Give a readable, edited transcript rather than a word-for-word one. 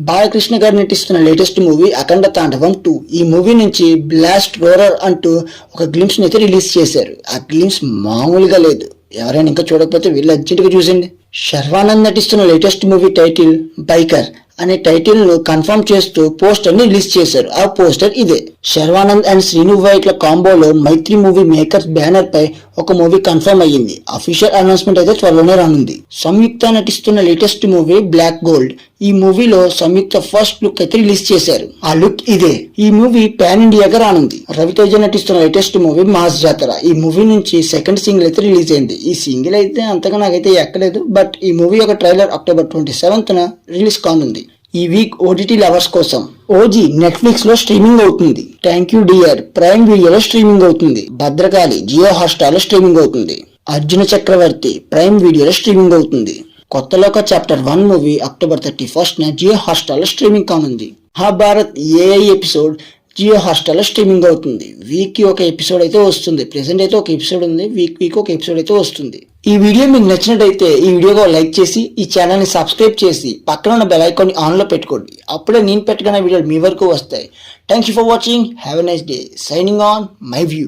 బాలకృష్ణ గారు నటిస్తున్న latest movie అఖండ తాండవం 2. ఈ మూవీ నుంచి బ్లాస్ట్ రోరర్ అంటూ ఒక గ్లింప్స్ అయితే రిలీజ్ చేశారు. ఆ గ్లింప్స్ మామూలుగా లేదు. ఎవరైనా ఇంకా చూడకపోతే వీళ్ళు అర్జెంట్ గా చూసండి. శర్వానంద్ నటిస్తున్న లేటెస్ట్ మూవీ టైటిల్ బైకర్ అనే టైటిల్ ను కన్ఫర్మ్ చేస్తూ పోస్టర్ ని రిలీజ్ చేశారు. ఆ పోస్టర్ ఇదే. శర్వానంద్ అండ్ శ్రీను వైట్ల కాంబోలో మైత్రి మూవీ మేకర్స్ బ్యానర్ పై ఒక మూవీ కన్ఫర్మ్ అయ్యింది. అఫీషియల్ అనౌన్స్మెంట్ అయితే త్వరలోనే రానుంది. సంయుక్త నటిస్తున్న లేటెస్ట్ మూవీ బ్లాక్ గోల్డ్. ఈ మూవీలో సంయుక్త ఫస్ట్ లుక్ అయితే రిలీజ్ చేశారు. ఆ లుక్ ఇదే. ఈ మూవీ పాన్ ఇండియాగా రానుంది. రవితేజ నటిస్తున్న లేటెస్ట్ మూవీ మాస్ జాతర. ఈ మూవీ నుంచి సెకండ్ సింగిల్ అయితే రిలీజ్ అయింది. ఈ సింగిల్ అయితే అంతగా నాకైతే ఎక్కలేదు. బట్ ఈ మూవీ యొక్క ట్రైలర్ అక్టోబర్ 27న రిలీజ్ కానుంది. ఈ వీక్ ఓటీటీ లవర్స్ కోసం ఓజీ నెట్ఫ్లిక్స్ లో స్ట్రీమింగ్ అవుతుంది. థ్యాంక్ యూ డియర్ ప్రైమ్ వీడియోలో స్ట్రీమింగ్ అవుతుంది. భద్రకాళి జియో హాట్స్టార్ లో స్ట్రీమింగ్ అవుతుంది. అర్జున చక్రవర్తి ప్రైమ్ వీడియోలో స్ట్రీమింగ్ అవుతుంది. కొత్త లోక చాప్టర్ 1 మూవీ అక్టోబర్ 31న జియో హాట్స్టార్ లో స్ట్రీమింగ్ కానుంది. Mahabharat AI episode Jio Hotstar లో స్ట్రీమింగ్ అవుతుంది. వీక్ కి ఒక ఎపిసోడ్ అయితే వస్తుంది. ప్రెసెంట్ అయితే ఒక ఎపిసోడ్ ఉంది. వీక్ ఒక ఎపిసోడ్ అయితే వస్తుంది. ఈ వీడియో మీకు నచ్చినట్టయితే ఈ వీడియోకి లైక్ చేసి ఈ ఛానల్ ని సబ్స్క్రైబ్ చేసి పక్కన ఉన్న బెల్ ఐకాన్ ని ఆన్ లో పెట్టుకోండి. అప్పుడే నేను పెట్టుకున్న వీడియోలు మీ వరకు వస్తాయి. Thank you for watching. Have a nice day. Signing on my view.